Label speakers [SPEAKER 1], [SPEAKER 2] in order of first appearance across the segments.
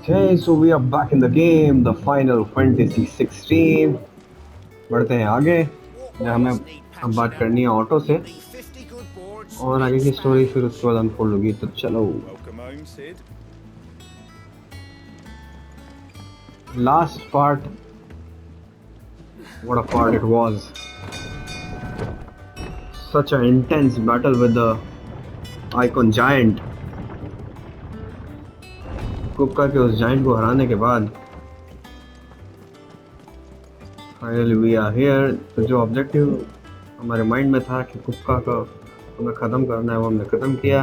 [SPEAKER 1] Okay, so we are back in the game, the final Fantasy 16. बढ़ते हैं आगे जहाँ हमें अब बात करनी है ऑटो से और आगे की स्टोरी फिर उसके बाद अनफोल्ड होगी तो चलो last part what a part it was such an intense battle with the Eikon giant कुप्का के उस जाइंट को हराने के बाद फाइनली वी आर हियर। तो जो ऑब्जेक्टिव हमारे माइंड में था कि कुप्का का हमें ख़त्म करना है वो हमने ख़त्म किया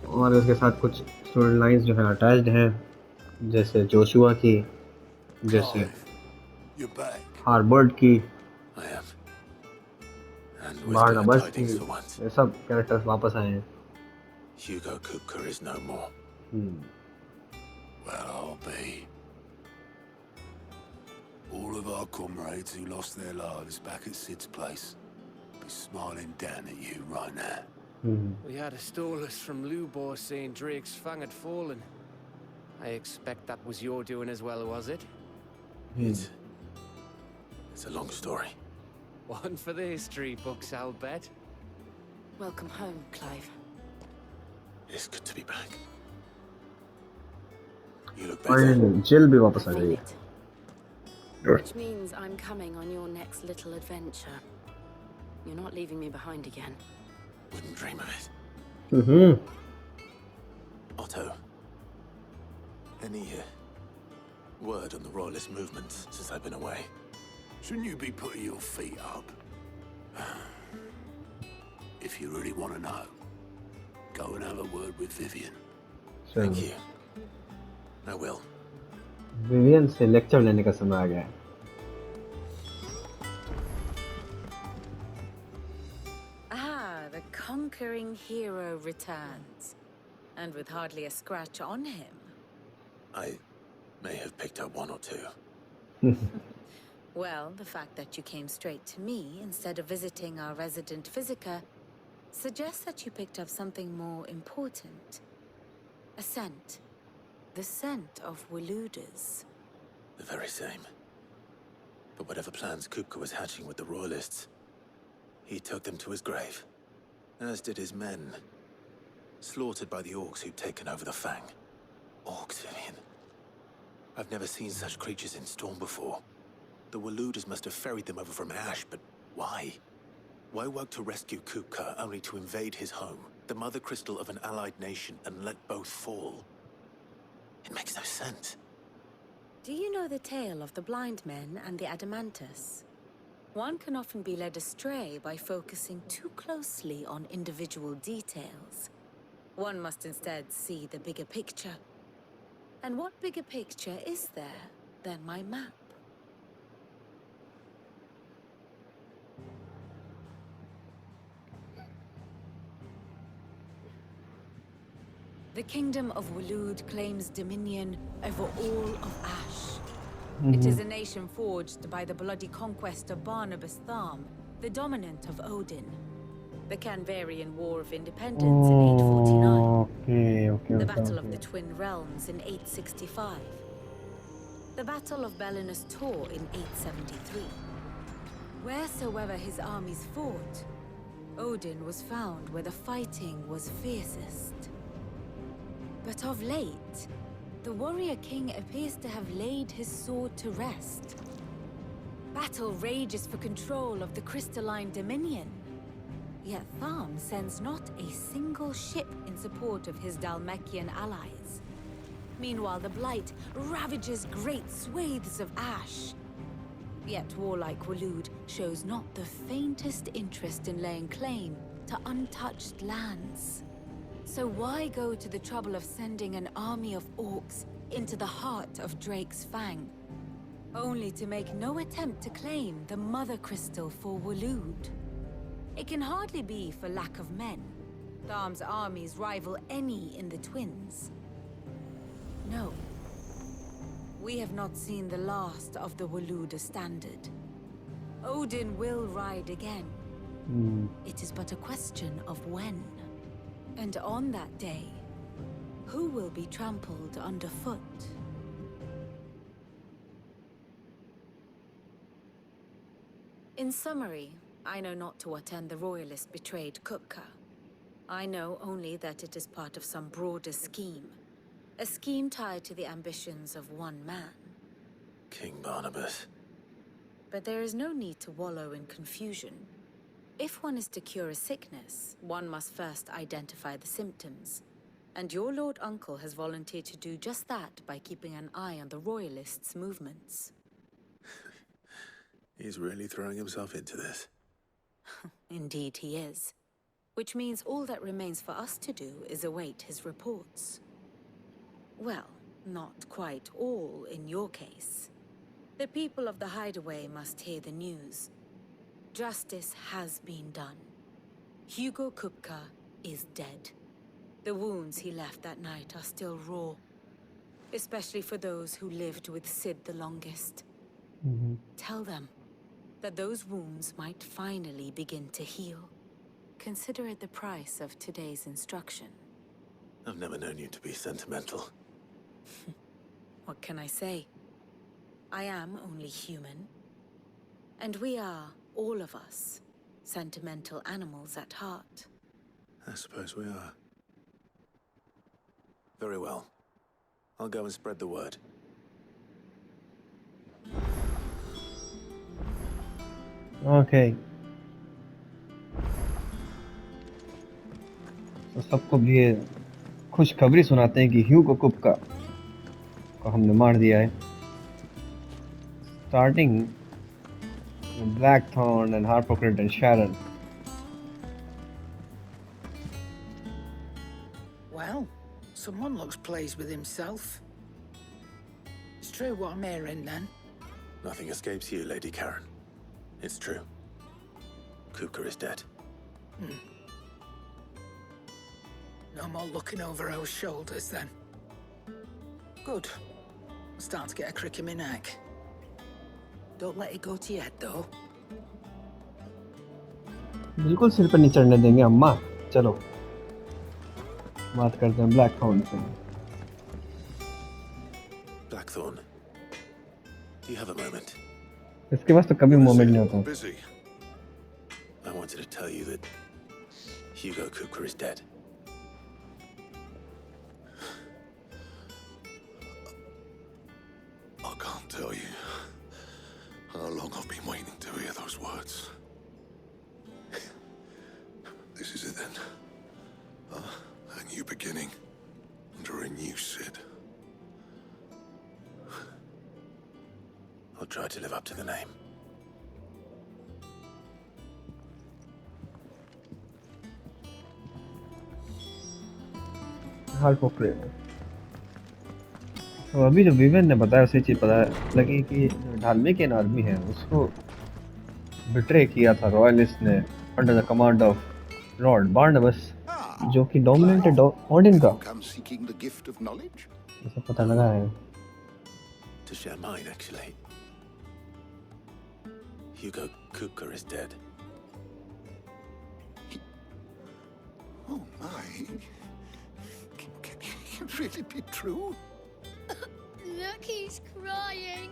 [SPEAKER 1] और उसके साथ कुछ स्टोरी लाइन्स जो है अटैच्ड हैं जैसे जोशुआ की, जैसे हार्बर्ड की, बारनाबस की, ये सब कैरेक्टर्स वापस आए हैं।
[SPEAKER 2] Hugo Kupka is no more. Well, I'll be. All of our comrades who lost their lives back at Sid's place be smiling down at you right now.
[SPEAKER 3] We had a stolus from Lubor saying Drake's fang had fallen. I expect that was your doing as well, was it?
[SPEAKER 2] It's a long story.
[SPEAKER 3] One for the history books, I'll bet.
[SPEAKER 4] Welcome home, Clive.
[SPEAKER 2] It's good to be back. You look better.
[SPEAKER 1] Jill भी वापस आ गई है.
[SPEAKER 4] Which means I'm coming on your next little adventure. You're not leaving me behind again.
[SPEAKER 2] Wouldn't dream of it. Otto, any word on the royalist movement since I've been away?
[SPEAKER 5] Shouldn't you be putting your feet up? If you really want to know, go and have a word with Vivian.
[SPEAKER 2] Thank you. I will.
[SPEAKER 1] Vivian से lecture लेने का समय आ गया है.
[SPEAKER 4] The conquering hero returns, and with hardly a scratch on him.
[SPEAKER 2] I may have picked up one or two.
[SPEAKER 4] Well, the fact that you came straight to me instead of visiting our resident Physica suggests that you picked up something more important. A scent. The scent of Waludas.
[SPEAKER 2] The very same. But whatever plans Kupka was hatching with the royalists, he took them to his grave. As did his men. Slaughtered by the orcs who'd taken over the Fang. Orcs, Vivian. I've never seen such creatures in Storm before. The Waludas must have ferried them over from Ash, but why? Why work to rescue Kupka only to invade his home, the mother crystal of an allied nation, and let both fall? It makes no sense.
[SPEAKER 4] Do you know the tale of the blind men and the Adamantus? One can often be led astray by focusing too closely on individual details. One must instead see the bigger picture. And what bigger picture is there than my map? The kingdom of Walud claims dominion over all of Ash. It is a nation forged by the bloody conquest of Barnabas Tharm, the dominant of Odin. The Canvarian War of Independence in 849. The Battle of the Twin Realms in 865. The Battle of Belinus Tor in 873. Wheresoever his armies fought, Odin was found where the fighting was fiercest. But of late, the warrior king appears to have laid his sword to rest. Battle rages for control of the crystalline dominion. Yet Tharm sends not a single ship in support of his Dhalmekian allies. Meanwhile, the Blight ravages great swathes of Ash. Yet warlike Walud shows not the faintest interest in laying claim to untouched lands. So why go to the trouble of sending an army of orcs into the heart of Drake's Fang, only to make no attempt to claim the mother crystal for Walud? It can hardly be for lack of men. Tharm's armies rival any in the Twins. No. We have not seen the last of the Waluda standard. Odin will ride again. It is but a question of when. And on that day, who will be trampled underfoot? In summary, I know not to what end the royalist betrayed Kupka. I know only that it is part of some broader scheme. A scheme tied to the ambitions of one man.
[SPEAKER 2] King Barnabas.
[SPEAKER 4] But there is no need to wallow in confusion. If one is to cure a sickness, one must first identify the symptoms. And your Lord Uncle has volunteered to do just that by keeping an eye on the royalists' movements.
[SPEAKER 2] He's really throwing himself into this.
[SPEAKER 4] Indeed he is. Which means all that remains for us to do is await his reports. Well, not quite all in your case. The people of the Hideaway must hear the news. Justice has been done. Hugo Kupka is dead. The wounds he left that night are still raw. Especially for those who lived with Sid the longest. Tell them that those wounds might finally begin to heal. Consider it the price of today's instruction.
[SPEAKER 2] I've never known you to be sentimental.
[SPEAKER 4] What can I say? I am only human. And we are, all of us, sentimental animals at heart.
[SPEAKER 2] I suppose we are. Very well. I'll go and spread the word.
[SPEAKER 1] Okay. तो सबको भी ये खुशखबरी सुनाते हैं कि ह्यूगो कुप्का को हमने मार दिया है. Starting with Blackthorn and Harpocrit and Sharon.
[SPEAKER 6] Well, someone looks pleased with himself. It's true what I'm hearing, then.
[SPEAKER 2] Nothing escapes you, Lady Karen. It's true. Kupka is dead.
[SPEAKER 6] No more looking over our shoulders, then. Good. I'm starting to get a crick in my neck. Don't let it go to your head, though.
[SPEAKER 1] बिल्कुल सिर पर नहीं चढ़ने देंगे अम्मा. चलो बात करते हैं Blackthorn से.
[SPEAKER 2] Blackthorn, do you have a moment?
[SPEAKER 1] इसके पास तो कभी मोमेंट नहीं होता.
[SPEAKER 5] Busy.
[SPEAKER 2] I wanted to tell you that Hugo Kupka is dead.
[SPEAKER 5] I can't tell you how long I've been waiting to hear those words. This is it then. A new beginning under a new Sid.
[SPEAKER 2] I'll try to live up to the name.
[SPEAKER 1] Harpocrit. तो अभी जो विवेन ने बताया उसी चीज पता लगी कि ढालमेकियन आदमी है उसको बिट्रे किया था रॉयलिस्ट ने under the command of Lord Barnabas जो कि डोमिनेंट है ऑर्डिन का.
[SPEAKER 5] Come seeking the gift of knowledge?
[SPEAKER 1] ये सब पता लगा है.
[SPEAKER 2] To share mine, actually. Hugo Kupka is dead.
[SPEAKER 5] Oh my! Can it really be true?
[SPEAKER 7] Look, he's crying.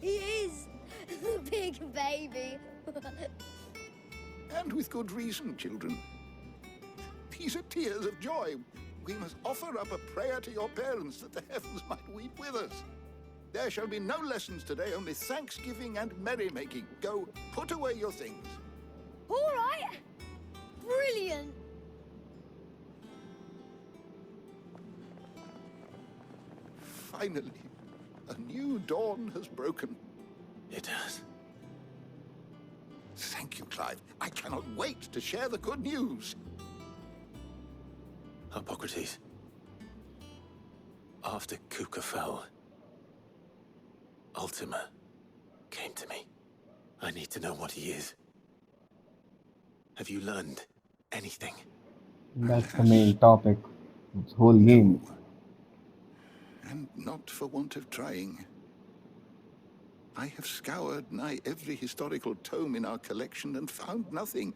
[SPEAKER 7] He is. Big baby.
[SPEAKER 5] And with good reason, children. These are tears of joy. We must offer up a prayer to your parents that the heavens might weep with us. There shall be no lessons today, only thanksgiving and merrymaking. Go, put away your things.
[SPEAKER 7] All right. Brilliant.
[SPEAKER 5] Finally, a new dawn has broken.
[SPEAKER 2] It has.
[SPEAKER 5] Thank you, Clive. I cannot wait to share the good news.
[SPEAKER 2] Hippocrates. After Kupka fell, Ultima came to me. I need to know what he is. Have you learned anything?
[SPEAKER 1] That's the main topic. This whole game.
[SPEAKER 5] And not for want of trying. I have scoured nigh every historical tome in our collection and found nothing.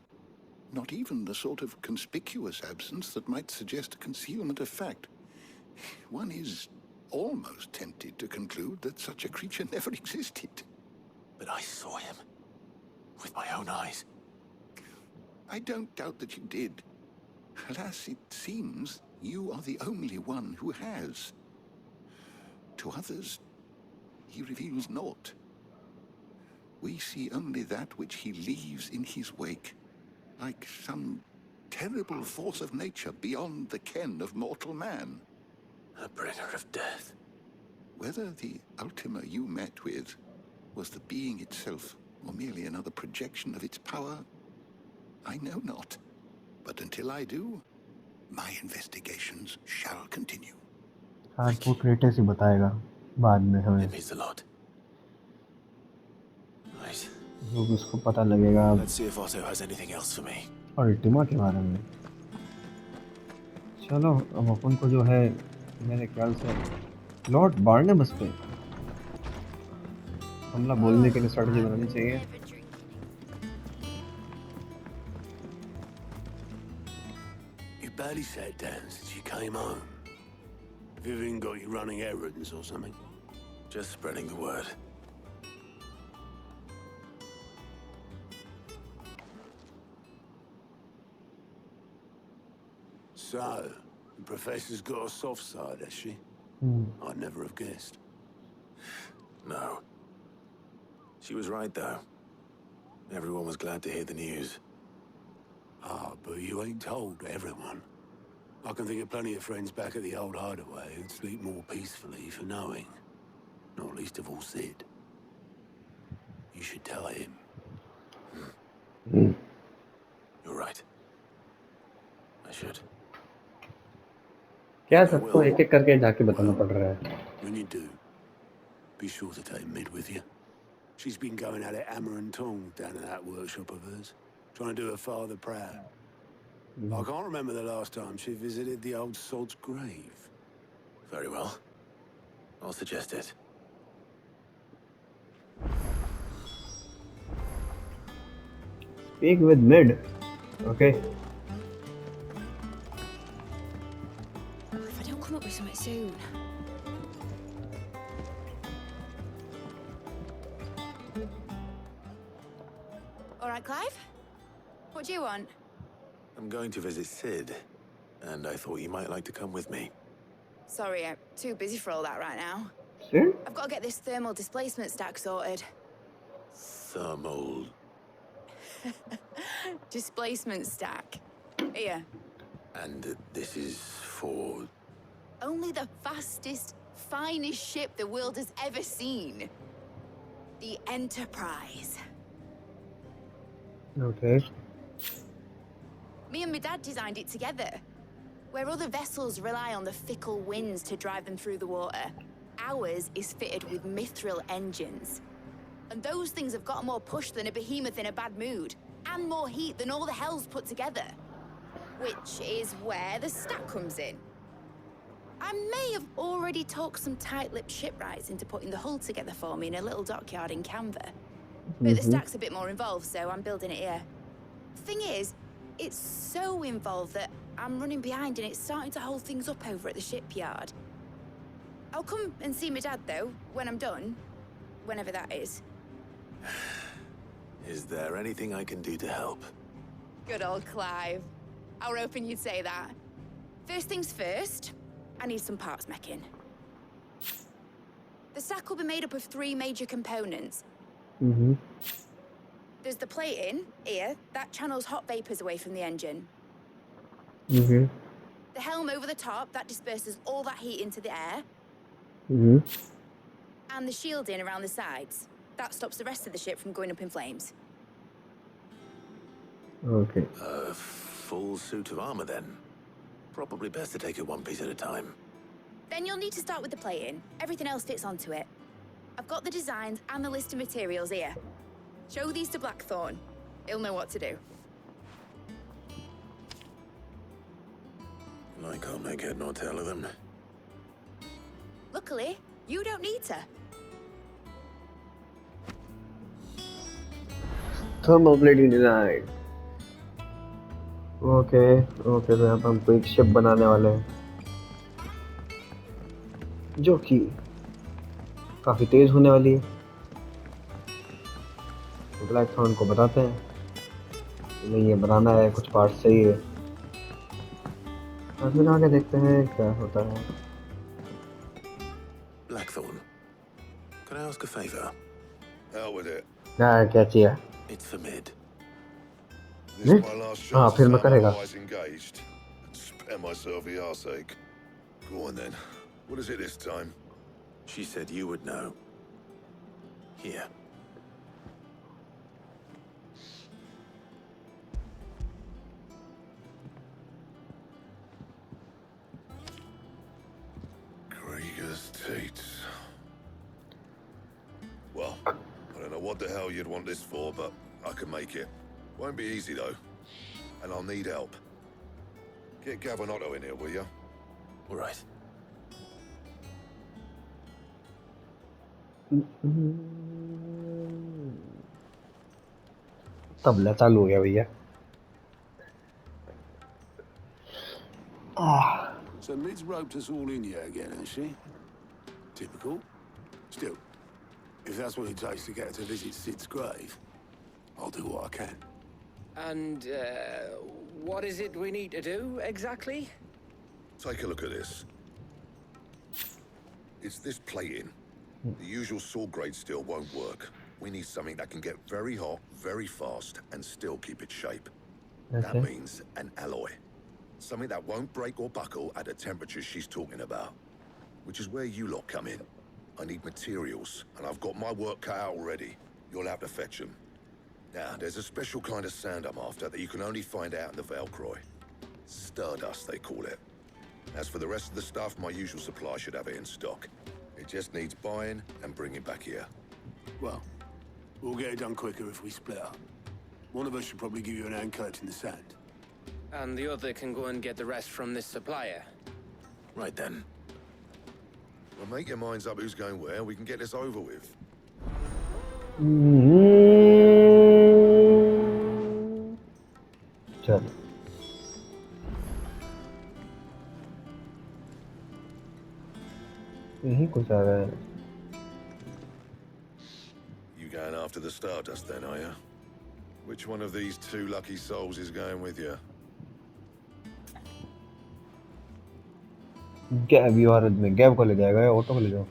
[SPEAKER 5] Not even the sort of conspicuous absence that might suggest a concealment of fact. One is almost tempted to conclude that such a creature never existed.
[SPEAKER 2] But I saw him. With my own eyes.
[SPEAKER 5] I don't doubt that you did. Alas, it seems you are the only one who has. To others, he reveals naught. We see only that which he leaves in his wake, like some terrible force of nature beyond the ken of mortal man.
[SPEAKER 2] A bringer of death.
[SPEAKER 5] Whether the Ultima you met with was the being itself, or merely another projection of its power, I know not. But until I do, my investigations shall continue.
[SPEAKER 1] आज वो crates ही बताएगा बाद में हमें.
[SPEAKER 2] It means a lot. Right.
[SPEAKER 1] जो भी उसको पता लगेगा
[SPEAKER 2] Let's see if Otto has anything else for me.
[SPEAKER 1] Ultima के बारे में. चलो अब अपन को जो है मेरे ख्याल से लॉर्ड बार्नेबस पे हमला बोलने के लिए स्ट्रेटजी बनानी चाहिए.
[SPEAKER 8] You barely sat down since you came home. Vivian got you running errands or something?
[SPEAKER 2] Just spreading the word.
[SPEAKER 8] So, the professor's got a soft side, has she? I'd never have guessed.
[SPEAKER 2] No. She was right, though. Everyone was glad to hear the news.
[SPEAKER 8] Ah, but you ain't told everyone. I can think of plenty of friends back at the old hideaway who'd sleep more peacefully for knowing. Not least of all Sid. You should tell him.
[SPEAKER 2] You're right. I should.
[SPEAKER 1] क्या सबको एक एक करके जाके बताना पड़ रहा है.
[SPEAKER 8] When you do, be sure to take Mid with you. She's been going at it hammer and tongs down in that workshop of hers, trying to do her father proud. I can't remember the last time she visited the old sod's grave.
[SPEAKER 2] Very well. I'll suggest it.
[SPEAKER 1] Speak with Mid. Okay.
[SPEAKER 4] If I don't come up with something soon. All right, Clive? What do you want?
[SPEAKER 2] I'm going to visit Sid, and I thought you might like to come with me.
[SPEAKER 4] Sorry, I'm too busy for all that right now.
[SPEAKER 1] Sid?
[SPEAKER 4] I've got to get this thermal displacement stack sorted.
[SPEAKER 2] Thermal...
[SPEAKER 4] Displacement stack. Here.
[SPEAKER 2] And this is for...
[SPEAKER 4] Only the fastest, finest ship the world has ever seen. The Enterprise.
[SPEAKER 1] Okay.
[SPEAKER 4] Me and my dad designed it together. Where other vessels rely on the fickle winds to drive them through the water, ours is fitted with mithril engines. And those things have got more push than a behemoth in a bad mood, and more heat than all the hells put together. Which is where the stack comes in. I may have already talked some tight-lipped shipwrights into putting the hull together for me in a little dockyard in Canva. But the stack's a bit more involved, so I'm building it here. Thing is, it's so involved that I'm running behind and it's starting to hold things up over at the shipyard. I'll come and see my dad, though, when I'm done. Whenever that is.
[SPEAKER 2] Is there anything I can do to help?
[SPEAKER 4] Good old Clive. I were hoping you'd say that. First things first, I need some parts meching. The stack will be made up of 3 major components. There's the plating, here, that channels hot vapors away from the engine. The helm over the top, that disperses all that heat into the air. And the shielding around the sides. That stops the rest of the ship from going up in flames.
[SPEAKER 1] Okay.
[SPEAKER 2] A full suit of armor, then. Probably best to take it one piece at a time.
[SPEAKER 4] Then you'll need to start with the plating. Everything else fits onto it. I've got the designs and the list of materials here. Show these to Blackthorn. He'll know what to do.
[SPEAKER 2] I can't make head nor tail of them.
[SPEAKER 4] Luckily, you don't need to.
[SPEAKER 1] Thermal plating design. Okay okay, तो यहाँ पर हमको एक ship बनाने वाले हैं जो कि काफी तेज होने वाली है। तो ब्लैक थॉर्न को बताते हैं नहीं ये बनाना है, कुछ पार्ट सही है, और फिर आगे देखते हैं क्या होता है।
[SPEAKER 2] Blackthorn, can I ask a favor?
[SPEAKER 5] Hell with it.
[SPEAKER 1] क्या चाहिए?
[SPEAKER 2] It's for Mid.
[SPEAKER 5] This is my last
[SPEAKER 1] हाँ
[SPEAKER 5] chance to
[SPEAKER 1] फिर मैं
[SPEAKER 5] sound
[SPEAKER 1] करेगा।
[SPEAKER 5] otherwise engaged. Spare myself the arseache. Go on then. What is it this time?
[SPEAKER 2] She said you would know. Here.
[SPEAKER 5] Krieger's Tates. Well, I don't know what the hell you'd want this for, but I can make it. Won't be easy though. And I'll need help. Get Gav and Otto in here, will ya?
[SPEAKER 2] All right.
[SPEAKER 1] Tabla चालू हो गया भैया।
[SPEAKER 8] So Mid's roped us all in here again, has she? Typical. Still, if that's what it takes to get her to visit Sid's grave, I'll do what I can.
[SPEAKER 3] And, what is it we need to do, exactly?
[SPEAKER 5] Take a look at this. It's this plating. The usual sword grade steel won't work. We need something that can get very hot, very fast, and still keep its shape. That
[SPEAKER 1] Okay.
[SPEAKER 5] means an alloy. Something that won't break or buckle at the temperatures she's talking about. Which is where you lot come in. I need materials, and I've got my work cut out already. You'll have to fetch them. Now, there's a special kind of sand I'm after that you can only find out in the Valcroy. Stardust, they call it. As for the rest of the stuff, my usual supply should have it in stock. It just needs buying and bringing back here.
[SPEAKER 8] Well, we'll get it done quicker if we split up. One of us should probably give you an hand collecting the sand.
[SPEAKER 3] And the other can go and get the rest from this supplier.
[SPEAKER 2] Right then.
[SPEAKER 5] Well, make your minds up who's going where, we can get this over with.
[SPEAKER 1] चल यही कुछ आ रहा है।
[SPEAKER 5] You going after the Stardust then, are you? Which one of these two lucky souls is going with you?
[SPEAKER 1] गैब you are में गैब को ले जाएगा या ऑटो को ले जाओ?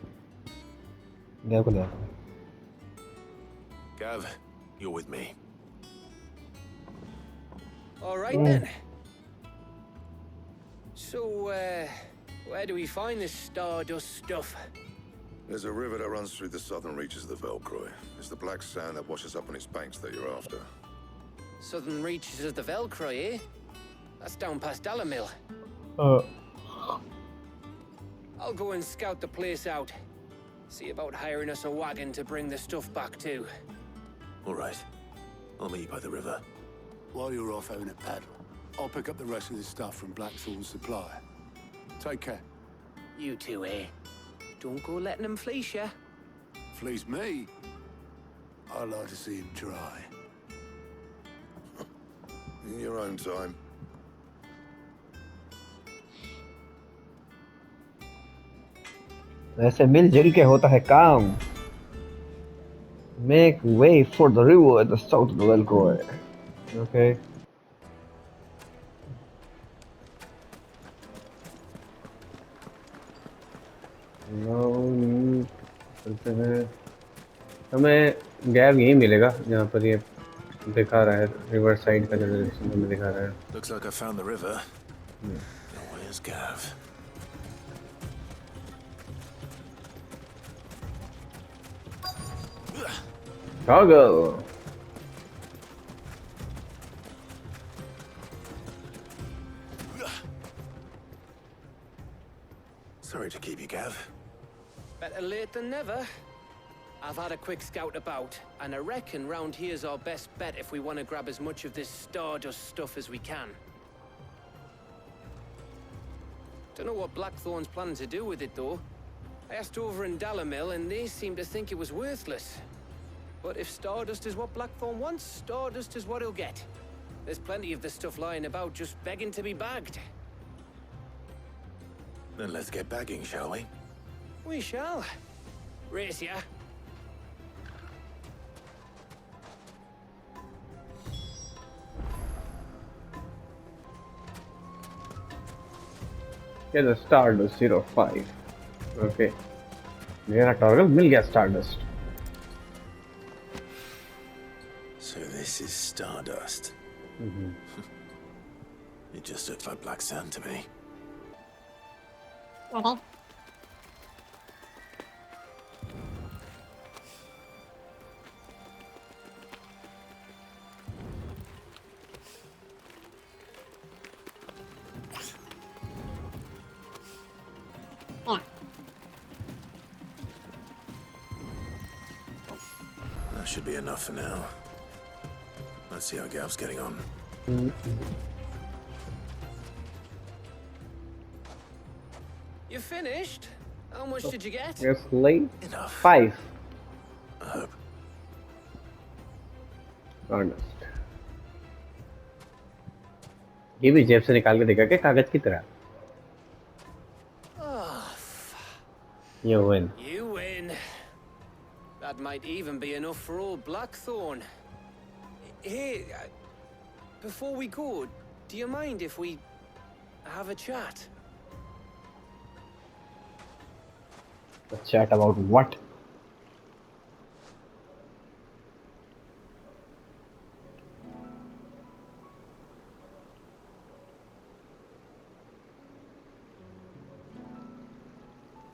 [SPEAKER 1] गैब को ले जाएगा।
[SPEAKER 2] Gav, you're with me.
[SPEAKER 3] All right then. So, where do we find this Stardust stuff?
[SPEAKER 5] There's a river that runs through the southern reaches of the Velcroy. It's the black sand that washes up on its banks that you're after.
[SPEAKER 3] Southern reaches of the Velcroy, eh? That's down past Dalamil. I'll go and scout the place out. See about hiring us a wagon to bring the stuff back to.
[SPEAKER 2] All right. I'll meet you by the river.
[SPEAKER 8] While you're off having a paddle, I'll pick up the rest of this stuff from Blackthorn's supply. Take care.
[SPEAKER 3] You two, eh? Don't go letting them fleece ya.
[SPEAKER 8] Fleece me? I'd like to see him try.
[SPEAKER 5] In your own time.
[SPEAKER 1] ऐसे मिलजुल के होता है काम। Make way for the river at the south of the Velcroy. Okay. चलते हैं। हमें गैब यही मिलेगा जहाँ पर ये दिखा रहा है, रिवर साइड का जो डायरेक्शन हमें दिखा रहा है।
[SPEAKER 2] Looks like I found the river. Now where's Gav?
[SPEAKER 1] Cargo.
[SPEAKER 2] Sorry to keep you, Gav.
[SPEAKER 3] Better late than never. I've had a quick scout about, and I reckon round here's our best bet if we want to grab as much of this Stardust stuff as we can. Don't know what Blackthorn's planning to do with it, though. I asked over in Dalamil, and they seem to think it was worthless. But if Stardust is what Blackthorn wants, Stardust is what he'll get. There's plenty of the stuff lying about just begging to be bagged.
[SPEAKER 2] Then let's get bagging, shall we?
[SPEAKER 3] We shall. Race ya.
[SPEAKER 1] Get the Stardust 05. Okay. मेरा टॉर्गल मिल गया Stardust.
[SPEAKER 2] So this is Stardust. It just looks like black sand to me.
[SPEAKER 9] Okay. Yeah.
[SPEAKER 2] That should be enough for now. Let's see how Gav's getting on.
[SPEAKER 3] You finished? How much did you get?
[SPEAKER 1] Yes, late.
[SPEAKER 2] Enough.
[SPEAKER 1] 5.
[SPEAKER 2] I hope.
[SPEAKER 1] Stardust. ये भी जेब से निकाल के देखा क्या कागज की तरह? You win.
[SPEAKER 3] You win. That might even be enough for old Blackthorn. Hey, before we go, do you mind if we have a chat?
[SPEAKER 1] A chat about what?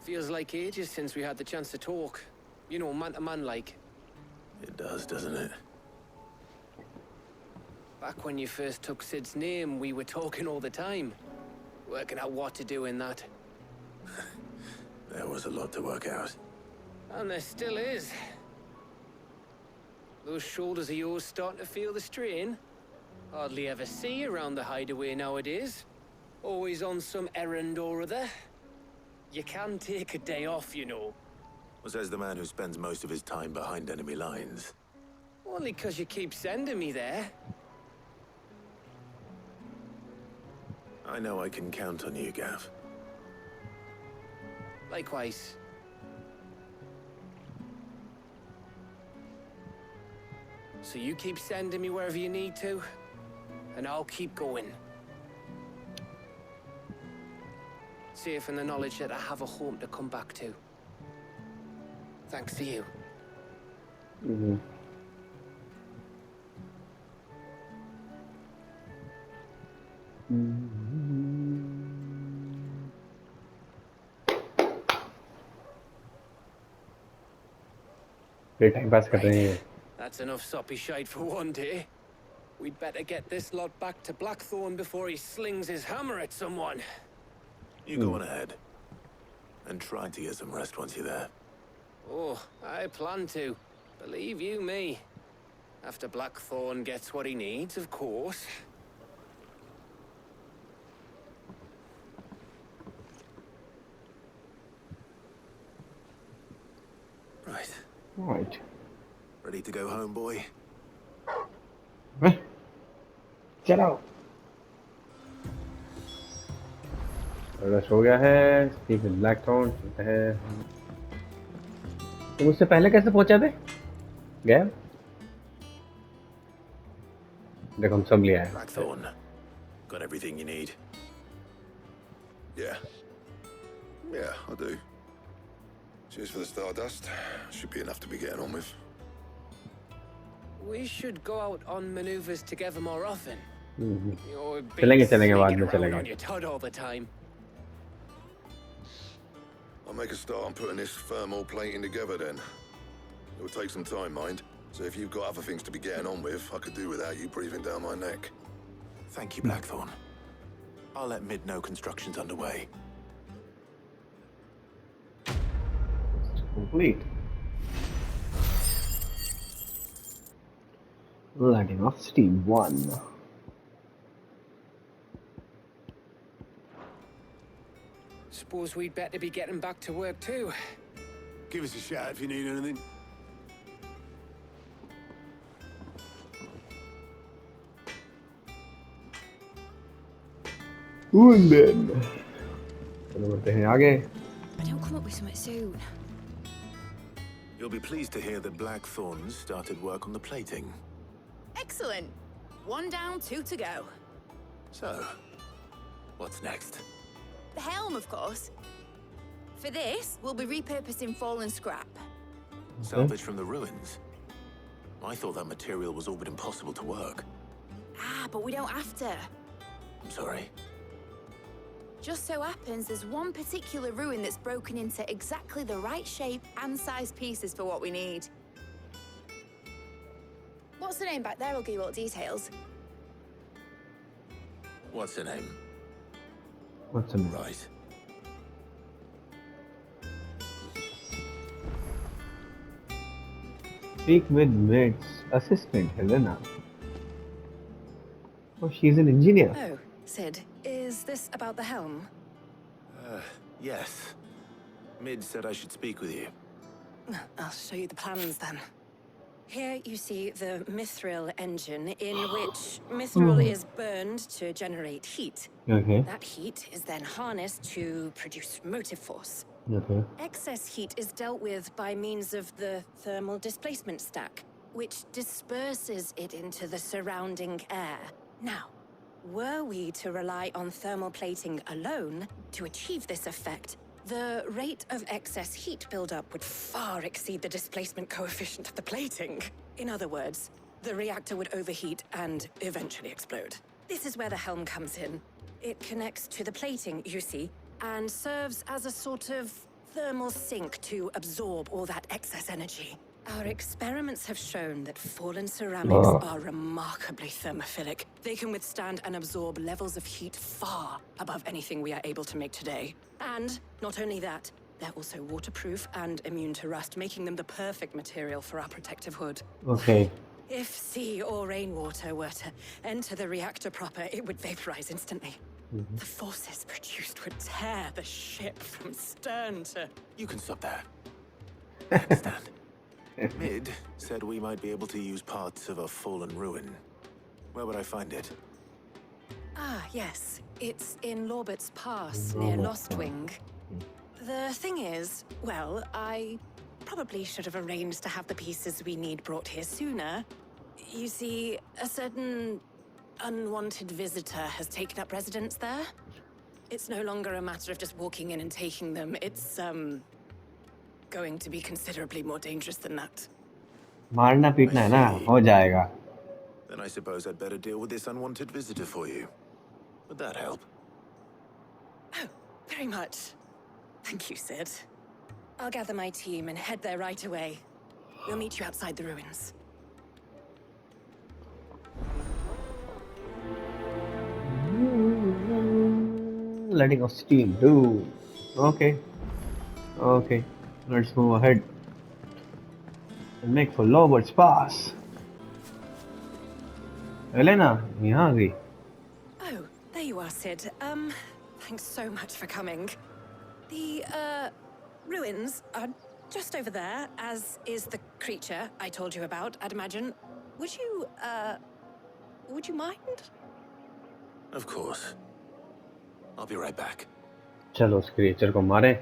[SPEAKER 3] Feels like ages since we had the chance to talk. You know, man to man like.
[SPEAKER 2] It does, doesn't it?
[SPEAKER 3] Back when you first took Sid's name, we were talking all the time. Working out what to do in that.
[SPEAKER 2] There was a lot to work out.
[SPEAKER 3] And there still is. Those shoulders of yours starting to feel the strain. Hardly ever see you around the hideaway nowadays. Always on some errand or other. You can take a day off, you know.
[SPEAKER 2] Well, says the man who spends most of his time behind enemy lines.
[SPEAKER 3] Only 'cause you keep sending me there.
[SPEAKER 2] I know I can count on you, Gav.
[SPEAKER 3] Likewise. So you keep sending me wherever you need to, and I'll keep going. Safe in the knowledge that I have a home to come back to. Thanks to you.
[SPEAKER 1] ये time pass कर रहे हैं.
[SPEAKER 3] That's enough soppy shite for one day. We'd better get this lot back to Blackthorn before he slings his hammer at someone.
[SPEAKER 2] You go on ahead. And try to get some rest once you're there.
[SPEAKER 3] Oh, I plan to. Believe you me. After Blackthorn gets what he needs, of course.
[SPEAKER 2] Right.
[SPEAKER 1] Right.
[SPEAKER 2] Ready to go home, boy?
[SPEAKER 1] चलो. Rush हो गया है. Speak with Blackthorn चलते हैं. तुम उससे पहले कैसे पहुंचा थे? गया? देखो हम सब ले आए.
[SPEAKER 2] Blackthorn. Got everything you need?
[SPEAKER 5] Yeah. Yeah, I do. Cheers for the Stardust. Should be enough to be getting on with.
[SPEAKER 3] We should go out on maneuvers together more often. You're
[SPEAKER 1] चलेंगे
[SPEAKER 3] sneaking
[SPEAKER 1] बाद में
[SPEAKER 3] around
[SPEAKER 1] चलेंगे.
[SPEAKER 3] on your tud all the time.
[SPEAKER 5] I'll make a start on putting this thermal plating together then. It will take some time, mind. So if you've got other things to be getting on with, I could do without you breathing down my neck.
[SPEAKER 2] Thank you, Blackthorn. I'll let Mid know construction's underway.
[SPEAKER 1] Complete. Valisthea 1.
[SPEAKER 3] Suppose we'd better be getting back to work too.
[SPEAKER 8] Give us a shout if you need anything.
[SPEAKER 1] then. चलो बढ़ते हैं आगे.
[SPEAKER 4] I don't come up with something soon.
[SPEAKER 2] You'll be pleased to hear that Blackthorn started work on the plating.
[SPEAKER 4] Excellent. 1 down, 2 to go.
[SPEAKER 2] So, what's next?
[SPEAKER 4] The helm, of course. For this, we'll be repurposing fallen scrap.
[SPEAKER 2] Salvage from the ruins? I thought that material was all but impossible to work.
[SPEAKER 4] Ah, but we don't have to.
[SPEAKER 2] I'm sorry.
[SPEAKER 4] Just so happens there's one particular ruin that's broken into exactly the right shape and size pieces for what we need. What's the name back there? I'll give you all the details.
[SPEAKER 2] What's her name?
[SPEAKER 1] What's the name?
[SPEAKER 2] Right.
[SPEAKER 1] Speak with Maid's assistant, Helena. Oh, she's an engineer.
[SPEAKER 9] Oh, Sid, is this about the helm?
[SPEAKER 2] Yes. Mid said I should speak with you.
[SPEAKER 9] I'll show you the plans then. Here you see the mithril engine in which mithril is burned to generate heat.
[SPEAKER 1] Okay.
[SPEAKER 9] That heat is then harnessed to produce motive force.
[SPEAKER 1] Okay.
[SPEAKER 9] Excess heat is dealt with by means of the thermal displacement stack, which disperses it into the surrounding air. Now, were we to rely on thermal plating alone to achieve this effect, the rate of excess heat buildup would far exceed the displacement coefficient of the plating. In other words, the reactor would overheat and eventually explode. This is where the helm comes in. It connects to the plating, you see, and serves as a sort of thermal sink to absorb all that excess energy. Our experiments have shown that fallen ceramics are remarkably thermophilic. They can withstand and absorb levels of heat far above anything we are able to make today. And not only that, they're also waterproof and immune to rust, making them the perfect material for our protective hood.
[SPEAKER 1] Okay.
[SPEAKER 9] If sea or rainwater were to enter the reactor proper, it would vaporize instantly. The forces produced would tear the ship from stern to...
[SPEAKER 2] You can stop there. I understand. Mid said we might be able to use parts of a fallen ruin. Where would I find it?
[SPEAKER 9] Ah, yes. It's in Lorbert's Pass, near Lostwing. The thing is, well, I probably should have arranged to have the pieces we need brought here sooner. You see, a certain unwanted visitor has taken up residence there. It's no longer a matter of just walking in and taking them. It's, going to be considerably more dangerous than that.
[SPEAKER 1] मारना पीटना है ना, हो जाएगा.
[SPEAKER 2] Then I suppose I'd better deal with this unwanted visitor for you. Would that help?
[SPEAKER 9] Oh, very much. Thank you, Sid. I'll gather my team and head there right away. We'll meet you outside the ruins.
[SPEAKER 1] Letting off steam, dude. Okay. Okay. Let's move ahead and make for Lorbert's Pass. Elena, यहाँ आ गई.
[SPEAKER 9] Oh, there you are, Sid. Thanks so much for coming. The, ruins are just over there, as is the creature I told you about, I'd imagine. Would you mind?
[SPEAKER 2] Of course. I'll be right back.
[SPEAKER 1] चलो उस creature को मारें.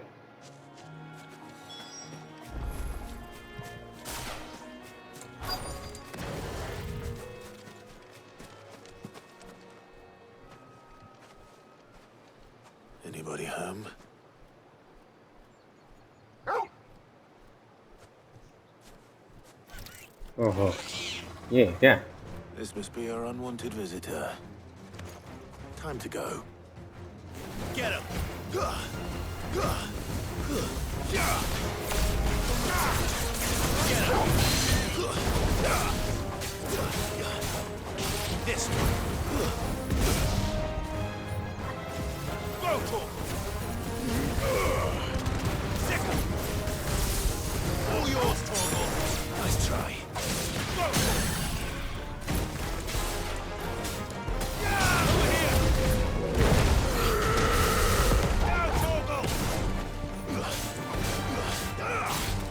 [SPEAKER 2] Anybody home?
[SPEAKER 1] ओहो, ये क्या?
[SPEAKER 2] This must be our unwanted visitor. Time to go. Get him! Get him! This one! Brutal! Second! All yours, Torgal! Nice try.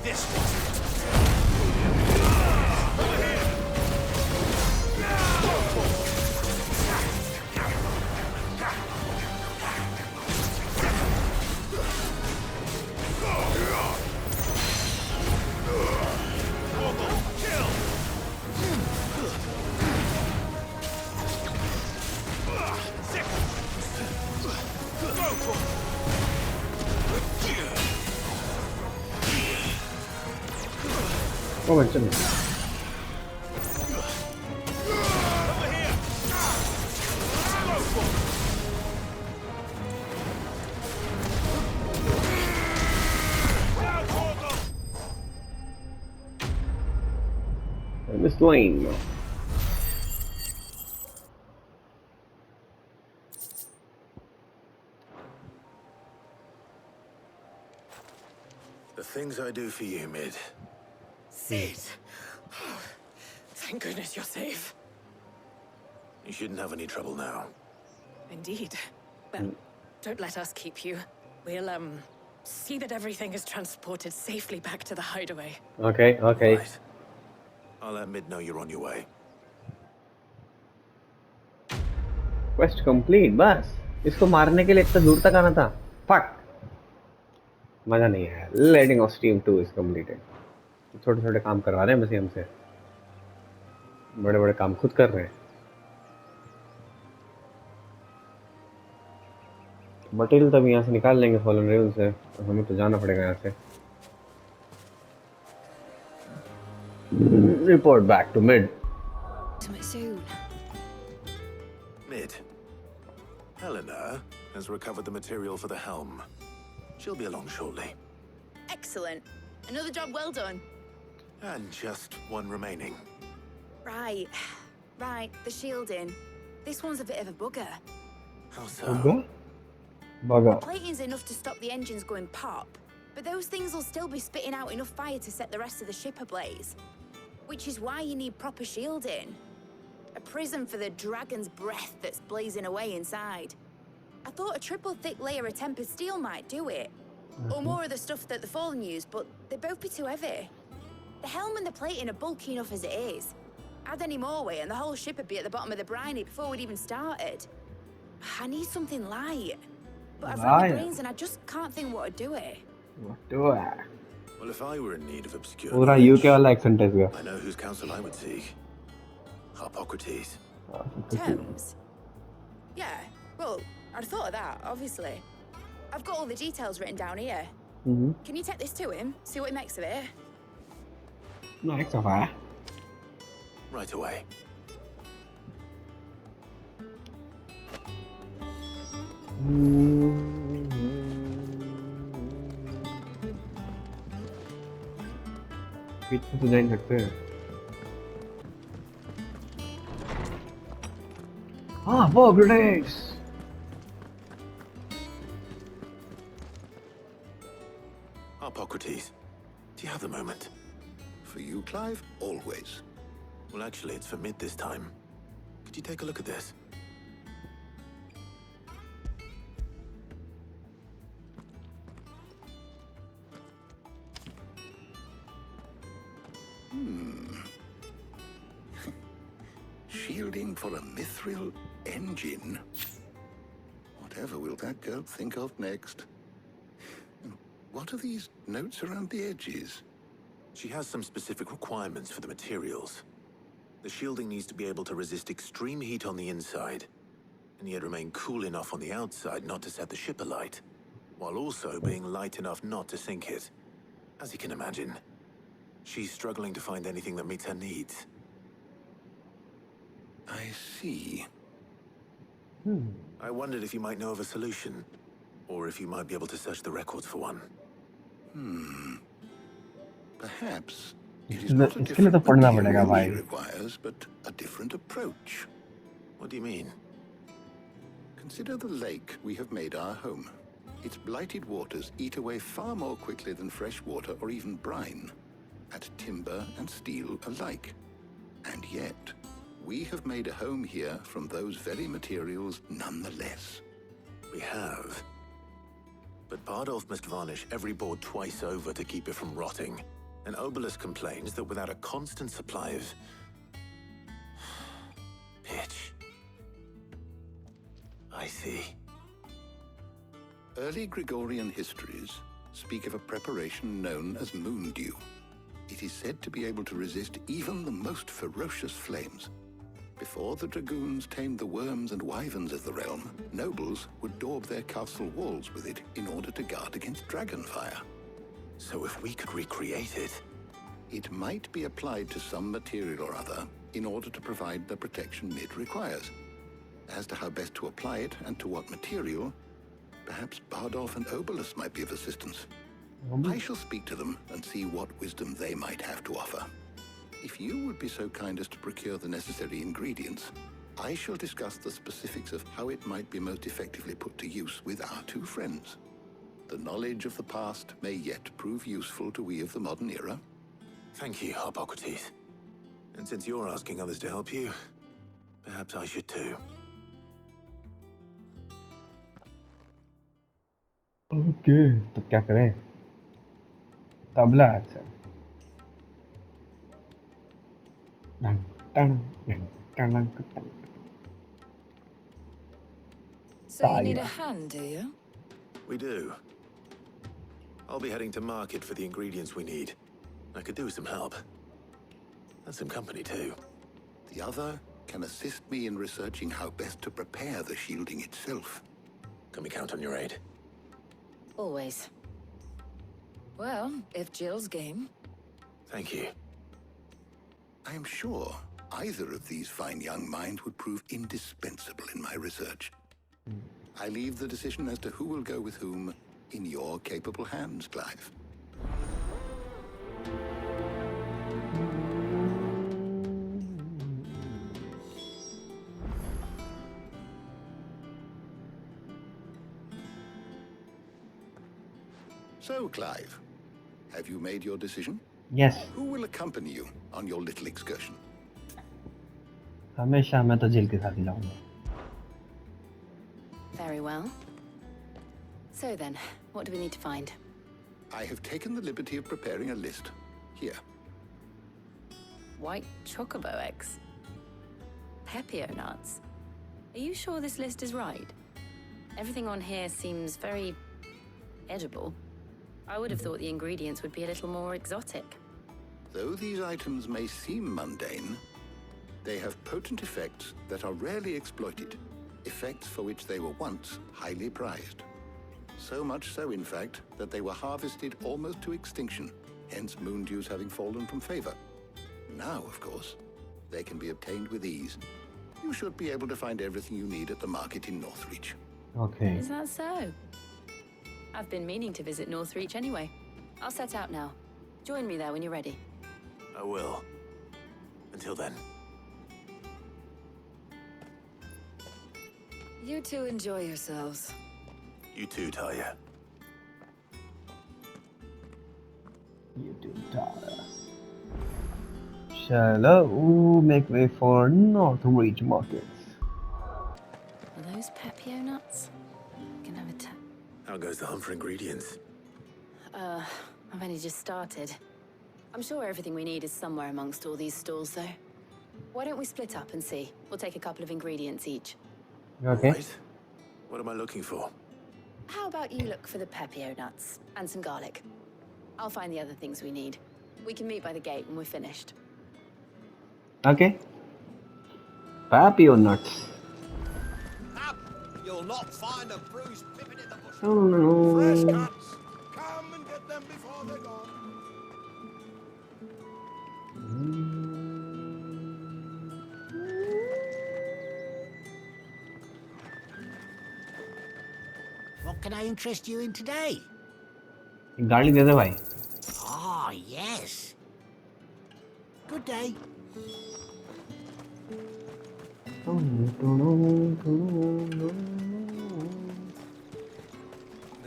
[SPEAKER 2] This one.
[SPEAKER 1] ओ बच्चों Miss Dwayne.
[SPEAKER 2] The things I do for you, Mid.
[SPEAKER 9] Sid! Oh, thank goodness you're safe.
[SPEAKER 2] You shouldn't have any trouble now.
[SPEAKER 9] Indeed. Well, don't let us keep you. We'll, see that everything is transported safely back to the hideaway.
[SPEAKER 1] Okay, okay.
[SPEAKER 2] Right. I'll let Mid know you're on your way.
[SPEAKER 1] Quest complete. बस इसको मारने के लिए इतना दूर तक आना था. Fuck. मजा नहीं है. Letting of Steam 2 is completed. छोटे-छोटे काम करवा रहे हैं बस हमसे. बड़े-बड़े काम खुद कर रहे हैं. मटेरियल तब यहाँ से निकाल लेंगे फॉलन रेल से. हमें तो जाना पड़ेगा यहाँ से. Report back to Mid.
[SPEAKER 9] Soon.
[SPEAKER 2] Mid. Helena has recovered the material for the helm. She'll be along shortly.
[SPEAKER 10] Excellent. Another job well done.
[SPEAKER 2] And just one remaining.
[SPEAKER 10] Right. Right, the shielding. This one's a bit of a bugger.
[SPEAKER 2] How so?
[SPEAKER 1] Bugger? Bugger.
[SPEAKER 10] Plating's enough to stop the engines going pop, but those things will still be spitting out enough fire to set the rest of the ship ablaze. Which is why you need proper shielding. A prism for the dragon's breath that's blazing away inside. I thought a triple thick layer of tempered steel might do it. Or more of the stuff that the Fallen use, but they'd both be too heavy. The helm and the plating are bulky enough as it is. Add any more weight and the whole ship would be at the bottom of the briny before we'd even started. I need something light. But I've run the brains and I just can't think what would do it.
[SPEAKER 1] What do I?
[SPEAKER 2] Well, if I were in need of obscure
[SPEAKER 1] पूरा
[SPEAKER 2] knowledge,
[SPEAKER 1] UK वाला accent है इसका.
[SPEAKER 2] I know whose counsel I would seek. Hippocrates.
[SPEAKER 10] Terms? Yeah, well, I'd thought of that, obviously. I've got all the details written down here. Can you take this to him, see what he makes of it?
[SPEAKER 1] Nice of her.
[SPEAKER 2] Right away.
[SPEAKER 1] पीछे तो जा नहीं सकते. हाँ, वो grenades.
[SPEAKER 2] Hippocrates, do you have the moment?
[SPEAKER 5] For you, Clive, always.
[SPEAKER 2] Well, actually, it's for Mid this time. Could you take a look at this?
[SPEAKER 5] Shielding for a mithril engine? Whatever will that girl think of next? What are these notes around the edges?
[SPEAKER 2] She has some specific requirements for the materials. The shielding needs to be able to resist extreme heat on the inside, and yet remain cool enough on the outside not to set the ship alight, while also being light enough not to sink it. As you can imagine, she's struggling to find anything that meets her needs.
[SPEAKER 5] I see.
[SPEAKER 2] I wondered if you might know of a solution, or if you might be able to search the records for one.
[SPEAKER 5] Perhaps it is not a different material she requires, but a different approach.
[SPEAKER 2] What do you mean?
[SPEAKER 5] Consider the lake we have made our home. Its blighted waters eat away far more quickly than fresh water or even brine, at timber and steel alike. And yet, we have made a home here from those very materials nonetheless.
[SPEAKER 2] We have. But Bardolph must varnish every board twice over to keep it from rotting. And Obelisk complains that without a constant supply of pitch. I see.
[SPEAKER 5] Early Gregorian histories speak of a preparation known as moon dew. It is said to be able to resist even the most ferocious flames. Before the dragoons tamed the worms and wyverns of the realm, nobles would daub their castle walls with it in order to guard against dragon fire.
[SPEAKER 2] So if we could recreate it...
[SPEAKER 5] It might be applied to some material or other in order to provide the protection Mid requires. As to how best to apply it and to what material, perhaps Bardolph and Obolus might be of assistance. I shall speak to them and see what wisdom they might have to offer. If you would be so kind as to procure the necessary ingredients, I shall discuss the specifics of how it might be most effectively put to use with our two friends. The knowledge of the past may yet prove useful to we of the modern era.
[SPEAKER 2] Thank you, Hippocrates. And since you're asking others to help you, perhaps I should too.
[SPEAKER 1] Okay तो क्या करें तबला अच्छा टंग टंग टंग टंग टंग
[SPEAKER 9] So you need a hand, do you?
[SPEAKER 2] We do. I'll be heading to market for the ingredients we need. I could do with some help. And some company too.
[SPEAKER 5] The other can assist me in researching how best to prepare the shielding itself.
[SPEAKER 2] Can we count on your aid?
[SPEAKER 9] Always. Well, if Jill's game.
[SPEAKER 2] Thank you.
[SPEAKER 5] I am sure either of these fine young minds would prove indispensable in my research. I leave the decision as to who will go with whom in your capable hands, Clive. So, Clive, have you made your decision?
[SPEAKER 1] Yes.
[SPEAKER 5] Who will accompany you on your little excursion?
[SPEAKER 1] हमेशा मैं तो जिल के साथ ही जाऊंगा.
[SPEAKER 9] Very well. So then, what do we need to find?
[SPEAKER 5] I have taken the liberty of preparing a list. Here.
[SPEAKER 9] White chocobo eggs. Pepio nuts. Are you sure this list is right? Everything on here seems very edible. I would have thought the ingredients would be a little more exotic.
[SPEAKER 5] Though these items may seem mundane, they have potent effects that are rarely exploited. Effects for which they were once highly prized. So much so, in fact, that they were harvested almost to extinction, hence moon dews having fallen from favor. Now, of course, they can be obtained with ease. You should be able to find everything you need at the market in Northreach.
[SPEAKER 1] Okay.
[SPEAKER 9] Is that so? I've been meaning to visit Northreach anyway. I'll set out now. Join me there when you're ready.
[SPEAKER 2] I will. Until then.
[SPEAKER 9] You two enjoy yourselves.
[SPEAKER 2] You too, Talia.
[SPEAKER 1] You do Tara. Shall make way for Northreach markets.
[SPEAKER 9] Are those Pepio nuts? Can have a tap.
[SPEAKER 2] How goes the hunt for ingredients?
[SPEAKER 9] I've only just started. I'm sure everything we need is somewhere amongst all these stalls, though. Why don't we split up and see? We'll take a couple of ingredients each.
[SPEAKER 1] Okay.
[SPEAKER 2] Right. What am I looking for?
[SPEAKER 9] How about you look for the Pepio nuts and some garlic? I'll find the other things we need. We can meet by the gate when we're finished.
[SPEAKER 1] Okay. Papio nuts.
[SPEAKER 11] You'll not find a bruised pippin in the bush.
[SPEAKER 1] Oh,
[SPEAKER 11] Fresh
[SPEAKER 1] no.
[SPEAKER 11] cuts. Come and get them before they're gone.
[SPEAKER 6] What can I interest you in today?
[SPEAKER 1] गाड़ी दे दे भाई.
[SPEAKER 6] Ah, yes. Good day.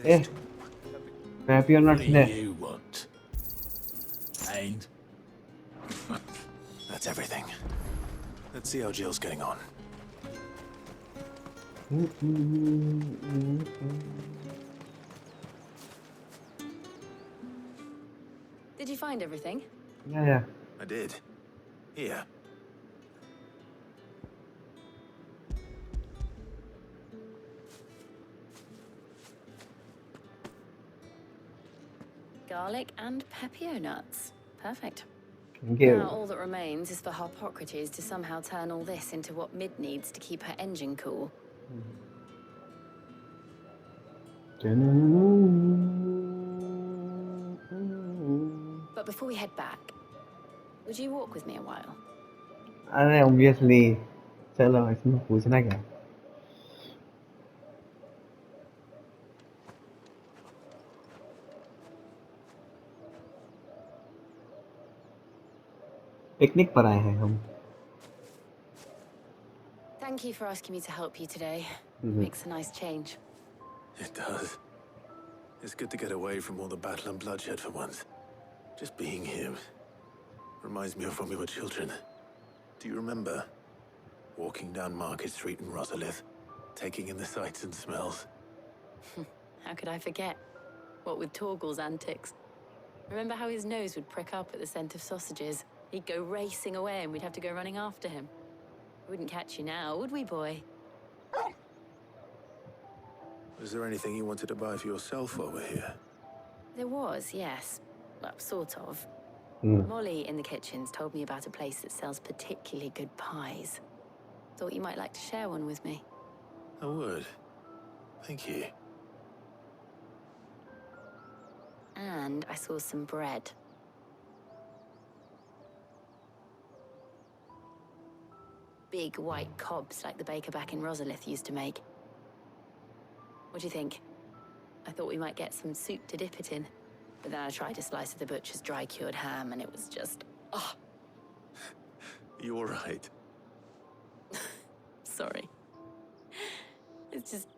[SPEAKER 1] Eh, Papio nuts
[SPEAKER 8] What do
[SPEAKER 1] there.
[SPEAKER 8] you want? Ain't?
[SPEAKER 2] That's everything. Let's see how Jill's getting on.
[SPEAKER 9] Did you find everything?
[SPEAKER 1] Yeah.
[SPEAKER 2] I did. Here.
[SPEAKER 9] Garlic and Pepio nuts. Perfect.
[SPEAKER 1] Thank you.
[SPEAKER 9] Now all that remains is for Hippocrates to somehow turn all this into what Mid needs to keep her engine cool.
[SPEAKER 1] Mm-hmm.
[SPEAKER 9] But before we head back, Would you walk with me a while?
[SPEAKER 1] अरे obviously, चलो इसमें पूछना क्या? Picnic पर आए हैं हम.
[SPEAKER 9] Thank you for asking me to help you today. Makes a nice change.
[SPEAKER 2] It does. It's good to get away from all the battle and bloodshed for once. Just being here reminds me of when we were children. Do you remember walking down Market Street in Rosalith, taking in the sights and smells?
[SPEAKER 9] How could I forget? What with Torgal's antics. Remember how his nose would prick up at the scent of sausages? He'd go racing away and we'd have to go running after him. We wouldn't catch you now, would we, boy?
[SPEAKER 2] Was there anything you wanted to buy for yourself while we're here?
[SPEAKER 9] There was, yes. Well, sort of. Molly in the kitchens told me about a place that sells particularly good pies. Thought you might like to share one with me.
[SPEAKER 2] I would. Thank you.
[SPEAKER 9] And I saw some bread. Big white cobs like the baker back in Rosalith used to make. What do you think? I thought we might get some soup to dip it in. But then I tried a slice of the butcher's dry-cured ham and it was just... oh.
[SPEAKER 2] You all right?
[SPEAKER 9] Sorry. It's just...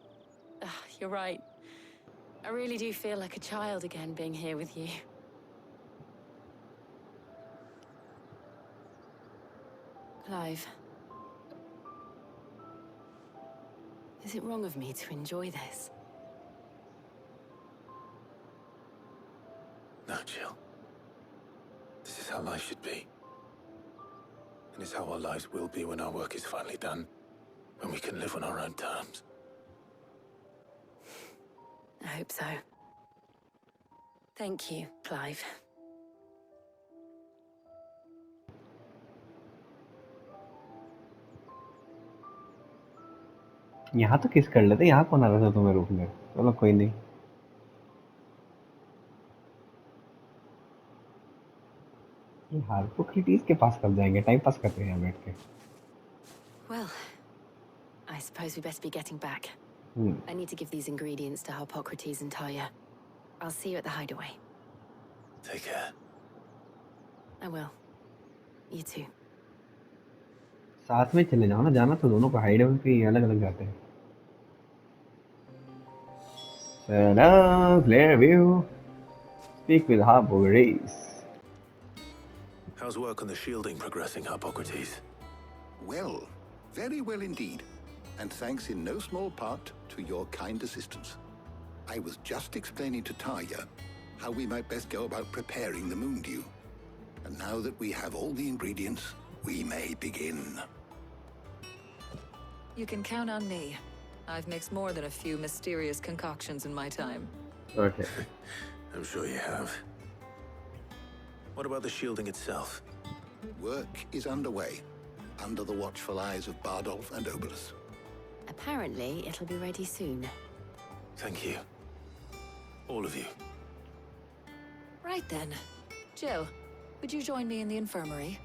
[SPEAKER 9] you're right. I really do feel like a child again being here with you. Clive. Is it wrong of me to enjoy this?
[SPEAKER 2] No, Jill. This is how life should be. And it's how our lives will be when our work is finally done. When we can live on our own terms.
[SPEAKER 9] I hope so. Thank you, Clive.
[SPEAKER 1] यहाँ तो किस कर लेते, यहाँ कौन आ रहा था तुम्हें रोकने? चलो कोई नहीं. ये हार्पोक्रेटिस के पास कब जाएंगे? टाइम पास करते हैं यहाँ बैठ के.
[SPEAKER 9] Well, I suppose we best be getting back. I need to give these ingredients to Harpocrates and Talia. I'll see you at the hideaway.
[SPEAKER 2] Take care.
[SPEAKER 9] I will. You too.
[SPEAKER 1] साथ में चले जाओ ना, जाना तो दोनों को हाइडेवे पे अलग अलग जाते हैं. Clearview. Speak with Harpocrates.
[SPEAKER 2] How's work on the shielding progressing, Harpocrates?
[SPEAKER 5] Well, very well indeed. And thanks in no small part to your kind assistance. I was just explaining to Talia how we might best go about preparing the moon dew. And now that we have all the ingredients, we may begin.
[SPEAKER 12] You can count on me. I've mixed more than a few mysterious concoctions in my time.
[SPEAKER 1] Okay.
[SPEAKER 2] I'm sure you have. What about the shielding itself?
[SPEAKER 5] Work is underway, under the watchful eyes of Bardolph and Obolus.
[SPEAKER 9] Apparently, it'll be ready soon.
[SPEAKER 2] Thank you. All of you.
[SPEAKER 12] Right then. Jill, would you join me in the infirmary?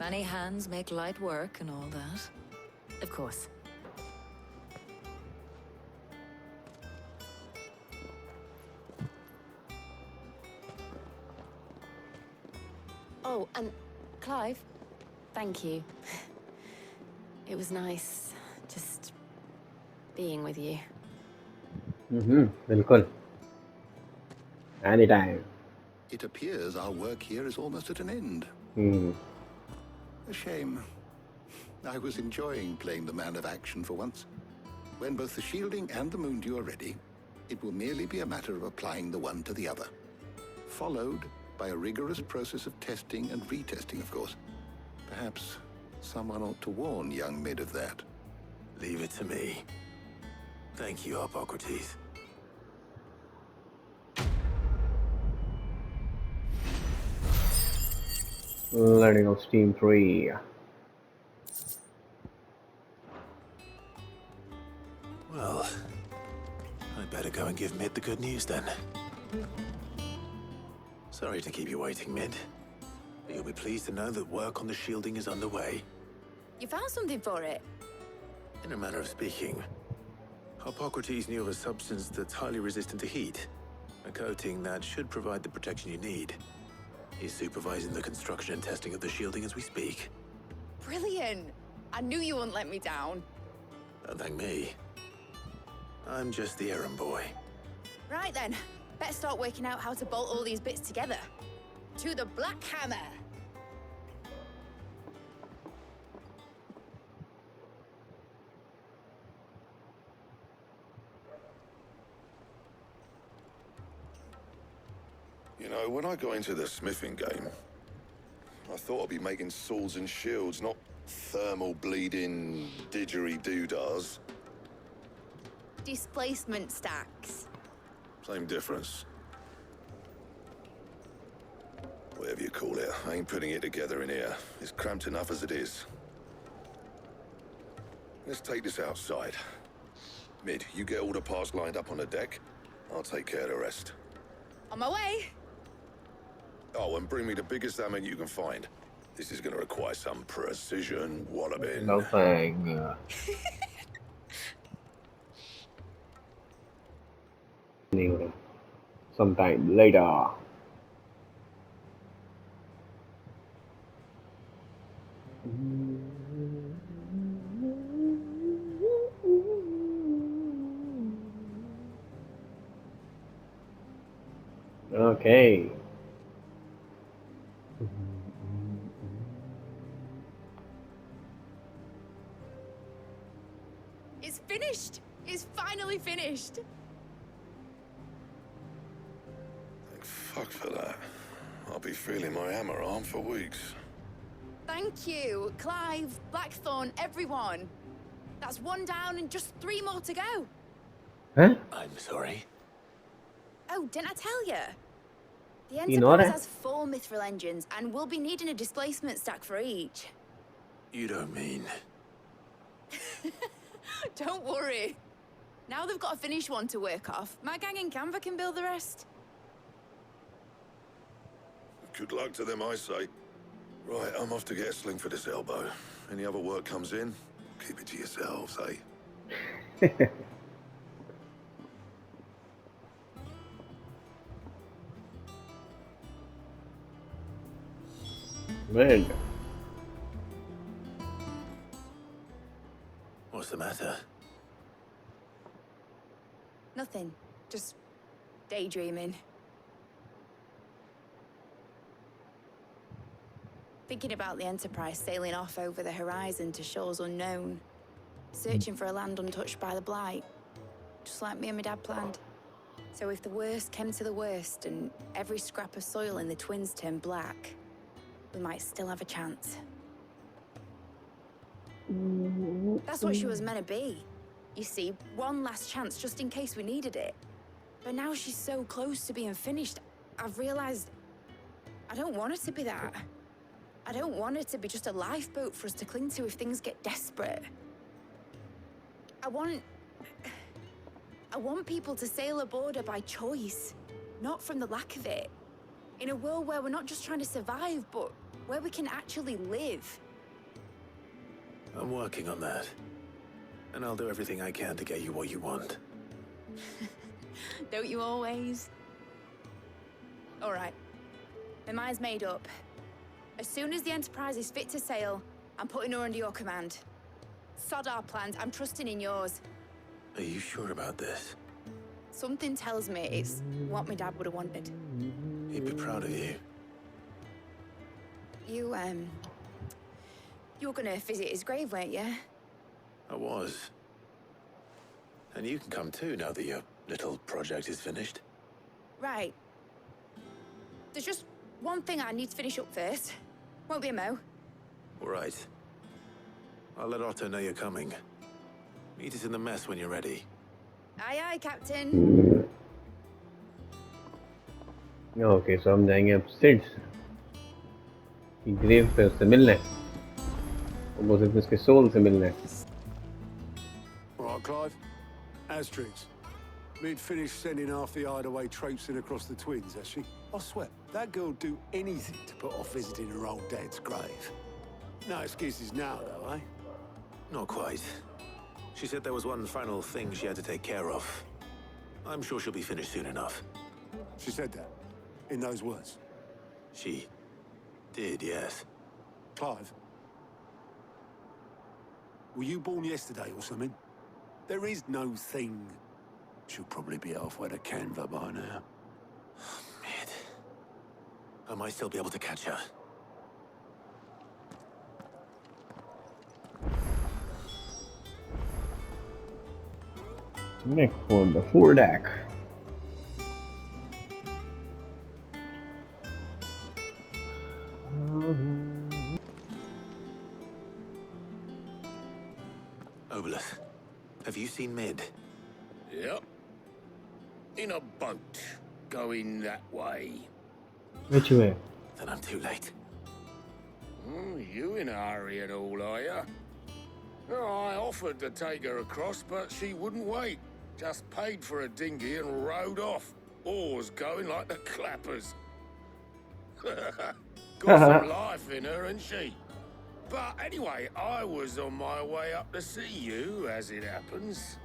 [SPEAKER 12] Many hands make light work and all that.
[SPEAKER 9] Of course. Oh, and Clive, thank you. It was nice just being with you.
[SPEAKER 1] बिल्कुल. Anytime.
[SPEAKER 5] It appears our work here is almost at an end. A shame. I was enjoying playing the man of action for once. When both the shielding and the moon dew are ready, it will merely be a matter of applying the one to the other. Followed by a rigorous process of testing and retesting, of course. Perhaps someone ought to warn young Mid of that.
[SPEAKER 2] Leave it to me. Thank you, Harpocrates.
[SPEAKER 1] Learning of Steam 3.
[SPEAKER 2] Well, I better go and give Mid the good news then. Sorry to keep you waiting, Mid. You'll be pleased to know that work on the shielding is underway.
[SPEAKER 10] You found something for it?
[SPEAKER 2] In a manner of speaking, Hippocrates knew of a substance that's highly resistant to heat, a coating that should provide the protection you need. He's supervising the construction and testing of the shielding as we speak.
[SPEAKER 10] Brilliant! I knew you wouldn't let me down.
[SPEAKER 2] Don't thank me. I'm just the errand boy.
[SPEAKER 10] Right then, better start working out how to bolt all these bits together. To the Black Hammer!
[SPEAKER 13] You know, when I got into the smithing game, I thought I'd be making swords and shields, not thermal bleeding didgeridoo-dahs.
[SPEAKER 10] Displacement stacks.
[SPEAKER 13] Same difference. Whatever you call it, I ain't putting it together in here. It's cramped enough as it is. Let's take this outside. Mid, you get all the parts lined up on the deck. I'll take care of the rest.
[SPEAKER 10] On my way!
[SPEAKER 13] Oh, and bring me the biggest hammer you can find. This is gonna require some precision walloping.
[SPEAKER 1] No thing. Sometime later. Okay.
[SPEAKER 10] It's finished! It's finally finished!
[SPEAKER 13] Thank fuck for that. I'll be feeling my hammer arm for weeks.
[SPEAKER 10] Thank you, Clive, Blackthorn, everyone. That's one down and just 3 more to go.
[SPEAKER 1] Huh?
[SPEAKER 2] I'm sorry.
[SPEAKER 10] Oh, didn't I tell you? The
[SPEAKER 1] You know
[SPEAKER 10] Enterprise
[SPEAKER 1] that?
[SPEAKER 10] has 4 mithril engines, and we'll be needing a displacement stack for each.
[SPEAKER 2] You don't mean...
[SPEAKER 10] Don't worry. Now they've got a finished one to work off. My gang in Canva can build the rest.
[SPEAKER 13] Good luck to them, I say. Right, I'm off to get a sling for this elbow. Any other work comes in, keep it to yourselves, eh?
[SPEAKER 1] Well,
[SPEAKER 2] What's the matter?
[SPEAKER 10] Nothing. Just daydreaming. Thinking about the Enterprise sailing off over the horizon to shores unknown. Searching for a land untouched by the Blight. Just like me and my dad planned. So if the worst came to the worst and every scrap of soil in the Twins turned black, we might still have a chance. That's what she was meant to be. You see, one last chance just in case we needed it. But now she's so close to being finished, I've realized I don't want it to be that. I don't want it to be just a lifeboat for us to cling to if things get desperate. I want people to sail aboard her by choice, not from the lack of it. In a world where we're not just trying to survive, but where we can actually live.
[SPEAKER 2] I'm working on that. And I'll do everything I can to get you what you want.
[SPEAKER 10] Don't you always? All right. My mind's made up. As soon as the Enterprise is fit to sail, I'm putting her under your command. Sod our plans, I'm trusting in yours.
[SPEAKER 2] Are you sure about this?
[SPEAKER 10] Something tells me it's what my dad would have wanted.
[SPEAKER 2] He'd be proud of you.
[SPEAKER 10] You were gonna visit his grave, weren't you?
[SPEAKER 2] I was. And you can come too now that your little project is finished.
[SPEAKER 10] Right. There's just one thing I need to finish up first. Won't be a mo.
[SPEAKER 2] All right. I'll let Otto know you're coming. Meet us in the mess when you're ready.
[SPEAKER 10] Aye, aye, Captain.
[SPEAKER 1] Okay so हम जाएंगे अब seeds की grave पे उससे मिलने और वो सिर्फ उसके सोल से मिलने
[SPEAKER 8] All right, Clive. How's tricks? Mid finished sending half the hideaway traipsing across the Twins, has she? I swear, That girl'd do anything to put off visiting her old dad's grave. No excuses now, though, eh?
[SPEAKER 2] Not quite. She said there was one final thing she had to take care of. I'm sure she'll be finished soon enough.
[SPEAKER 8] She said that? In those words?
[SPEAKER 2] She did, yes.
[SPEAKER 8] Clive? Were you born yesterday or something? There is no thing. She'll probably be halfway to Canva by now.
[SPEAKER 2] Mid. I might still be able to catch her.
[SPEAKER 1] Next for the full deck.
[SPEAKER 2] Obelith, have you seen Mid?
[SPEAKER 11] Yep. In a boat, going that way.
[SPEAKER 1] Which way?
[SPEAKER 2] Then I'm too late.
[SPEAKER 11] You in a hurry and all, are you? No, I offered to take her across, but she wouldn't wait. Just paid for a dinghy and rowed off. Oars going like the clappers. Got some life in her, ain't she? But anyway, I was on my way up to see you, as it happens.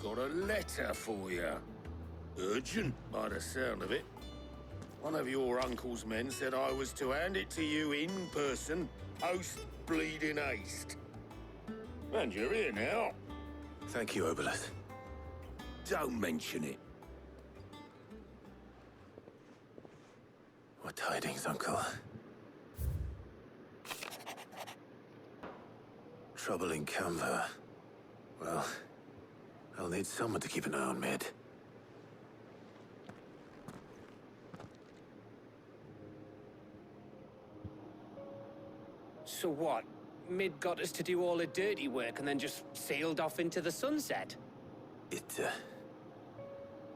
[SPEAKER 11] Got a letter for you. Urgent, by the sound of it. One of your uncle's men said I was to hand it to you in person, post bleeding haste. And you're here now.
[SPEAKER 2] Thank you, Obelith.
[SPEAKER 11] Don't mention it.
[SPEAKER 2] What tidings, Uncle? Trouble in Canva. Well, I'll need someone to keep an eye on Mid.
[SPEAKER 3] So what? Mid got us to do all the dirty work and then just sailed off into the sunset?
[SPEAKER 2] It,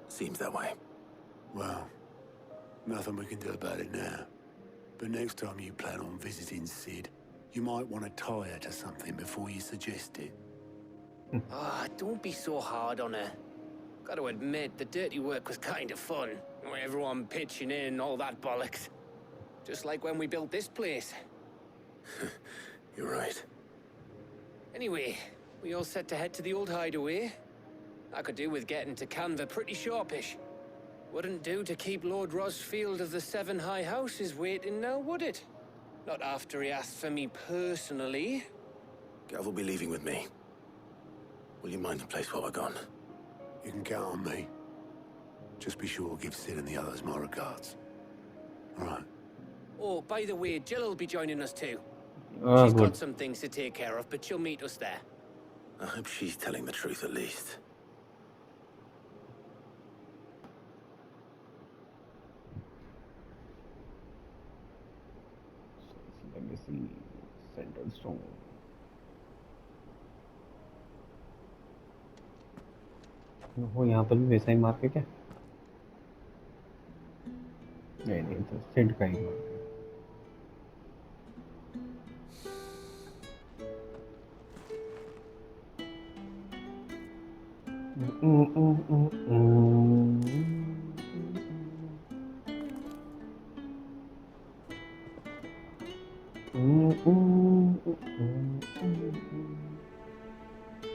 [SPEAKER 2] seems that way.
[SPEAKER 8] Well, nothing we can do about it now. But next time you plan on visiting Sid, you might want to tie her to something before you suggest it.
[SPEAKER 3] Don't be so hard on her. Gotta admit, the dirty work was kind of fun. Everyone pitching in, all that bollocks. Just like when we built this place.
[SPEAKER 2] You're right.
[SPEAKER 3] Anyway, we all set to head to the old hideaway. I could do with getting to Canva pretty sharpish. Wouldn't do to keep Lord Rosfield of the Seven High Houses waiting now, would it? Not after he asked for me personally.
[SPEAKER 2] Gav will be leaving with me. Will you mind the place while we're gone?
[SPEAKER 8] You can count on me. Just be sure to give Sid and the others my regards. All right.
[SPEAKER 3] Oh, by the way, Jill will be joining us too.
[SPEAKER 1] Oh,
[SPEAKER 3] She's
[SPEAKER 1] good.
[SPEAKER 3] got some things to take care of, but she'll meet us there.
[SPEAKER 2] I hope she's telling the truth at least.
[SPEAKER 1] Legacy Central Stone. वो यहाँ पर भी वैसा ही market है? नहीं तो सिड का ही market.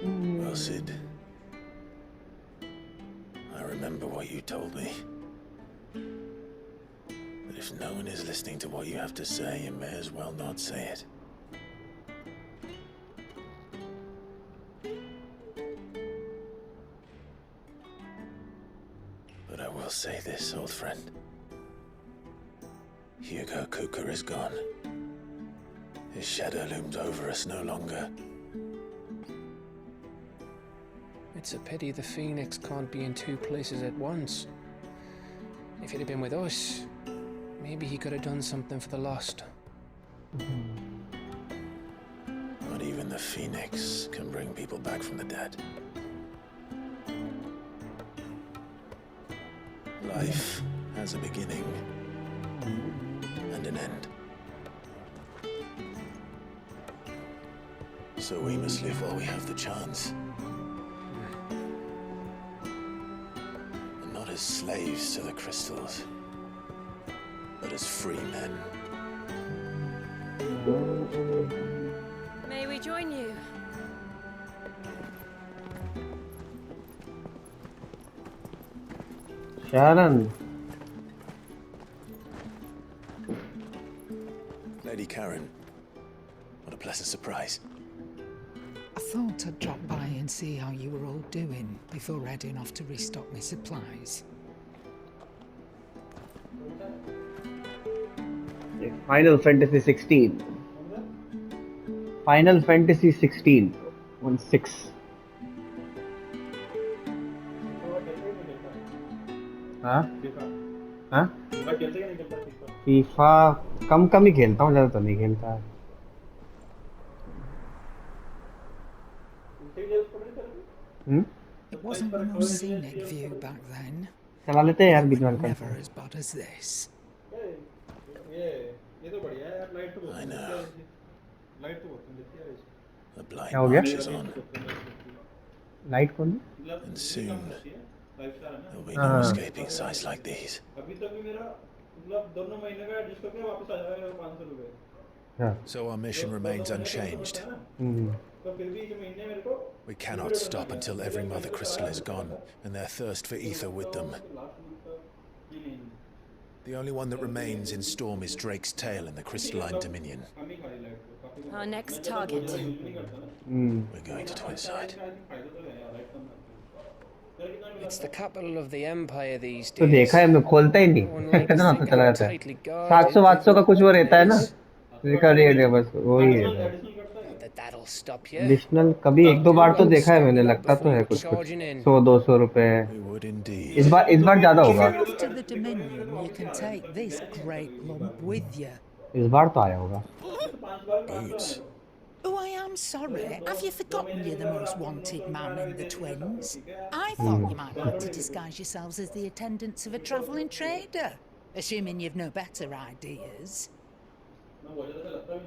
[SPEAKER 2] Well, Sid, I remember what you told me. But if no one is listening to what you have to say, you may as well not say it. But I will say this, old friend. Hugo Cooker is gone. His shadow looms over us no longer.
[SPEAKER 3] It's a pity the Phoenix can't be in two places at once. If he'd have been with us, maybe he could have done something for the lost.
[SPEAKER 2] Not even the Phoenix can bring people back from the dead. Life has a beginning and an end. So we must live while we have the chance. And not as slaves to the crystals, but as free men.
[SPEAKER 10] May we join you?
[SPEAKER 1] Sharon.
[SPEAKER 2] Lady Karen, what a pleasant surprise.
[SPEAKER 6] I thought I'd drop by and see how you were all doing before heading off to restock my supplies.
[SPEAKER 1] Final Fantasy 16. Final Fantasy 16. 1-6. हाँ? हाँ? FIFA कम ही खेलता हूँ, ज़्यादा तो नहीं खेलता।
[SPEAKER 6] It wasn't the most scenic view back then.
[SPEAKER 1] चला लेते हैं यार बीच में
[SPEAKER 6] Never as bad as this.
[SPEAKER 2] I know. The Blight
[SPEAKER 1] क्या हो गया?
[SPEAKER 2] marches on,
[SPEAKER 1] लाइट कौन?
[SPEAKER 2] and soon there'll be no escaping sights like these. So our mission remains unchanged. We cannot stop until every mother crystal is gone, and their thirst for ether with them. The only one that remains in Storm is Drake's tail in the crystalline dominion.
[SPEAKER 10] Our next target.
[SPEAKER 2] We're going to Twinside.
[SPEAKER 3] It's the capital of the Empire these
[SPEAKER 1] तो
[SPEAKER 3] days.
[SPEAKER 1] देखा है, मैं खोलता ही नहीं। कितना पता चला जाता है? 700-800 का कुछ वो रहता है ना? देखा रेट है बस वही है।
[SPEAKER 3] That'll stop you.
[SPEAKER 1] एडिशनल कभी एक दो बार तो देखा है मैंने, लगता तो है कुछ 100-200 रुपए। इस बार ज़्यादा होगा।
[SPEAKER 6] After the Dominion, you can take this great lump with you.
[SPEAKER 1] इस बार तो आया होगा।
[SPEAKER 2] Boots.
[SPEAKER 6] Oh, I am sorry. Have you forgotten you're the most wanted man in the Twins? I thought you might like to disguise yourselves as the attendants of a travelling trader, assuming you've no better ideas.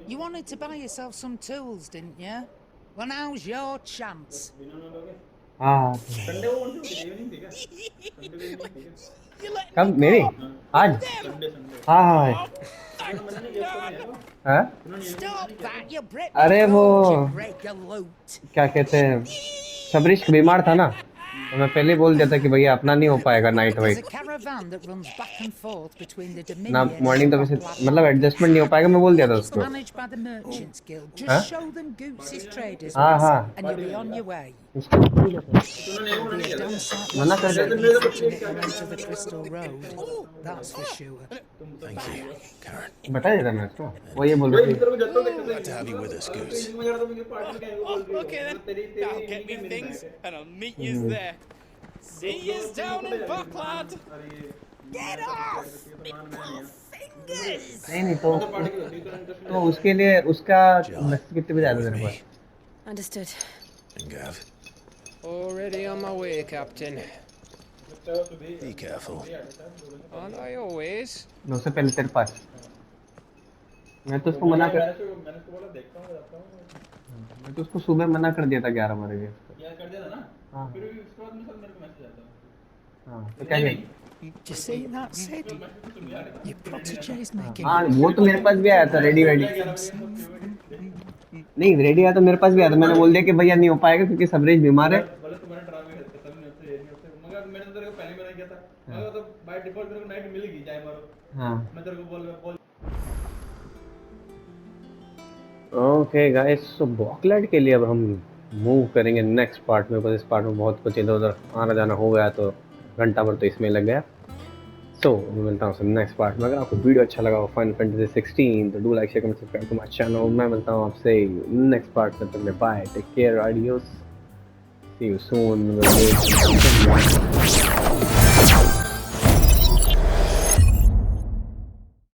[SPEAKER 6] You wanted to buy yourself some tools, didn't you? Well, now's your chance.
[SPEAKER 1] हाँ। कब मेरी? आज? हाँ। हाँ? अरे वो क्या कहते हैं, सबरिश बीमार था ना, तो मैं पहले बोल दिया था कि भैया अपना नहीं हो पाएगा नाइट वाइट ना, मॉर्निंग तो वैसे मतलब एडजस्टमेंट नहीं हो पाएगा, मैं बोल दिया था उसको। हाँ हाँ मना कर दिया। बता देता मैं उसको, वो ये बोल रही थी।
[SPEAKER 2] Glad to have you with us, Goose.
[SPEAKER 14] Okay then, I'll get me things and I'll meet you there. See yous down in Buckland. Get off! Fingers!
[SPEAKER 1] नहीं तो उसके लिए उसका मैसेज कितने बजे आया तेरे पास?
[SPEAKER 10] Understood.
[SPEAKER 2] And Gav.
[SPEAKER 3] Already on my way, Captain.
[SPEAKER 2] Be careful.
[SPEAKER 3] Aren't I always?
[SPEAKER 1] उससे पहले तेरे पास मैं तो उसको मना सुबह कर दिया था 11 बजे। हाँ तो क्या हाँ वो तो मेरे पास भी आया था रेडी नहीं रेडी आया तो मेरे पास भी आया था, मैंने बोल दिया कि भैया नहीं हो पाएगा क्योंकि सबरेज बीमार है। ओके गाइस, सो बॉकलाइट के लिए अब हम मूव करेंगे नेक्स्ट पार्ट में। बस इस पार्ट में बहुत कुछ इधर उधर आना जाना हो गया तो घंटा भर तो इसमें लग गया। सो मैं मिलता हूँ नेक्स्ट पार्ट में। अगर आपको वीडियो अच्छा लगा हो फाइनल फैंटेसी 16 तो do like share comment subscribe to my channel. मैं मिलता हूँ आपसे नेक्स्ट पार्ट में, तब तक bye, take care, adios, see you soon.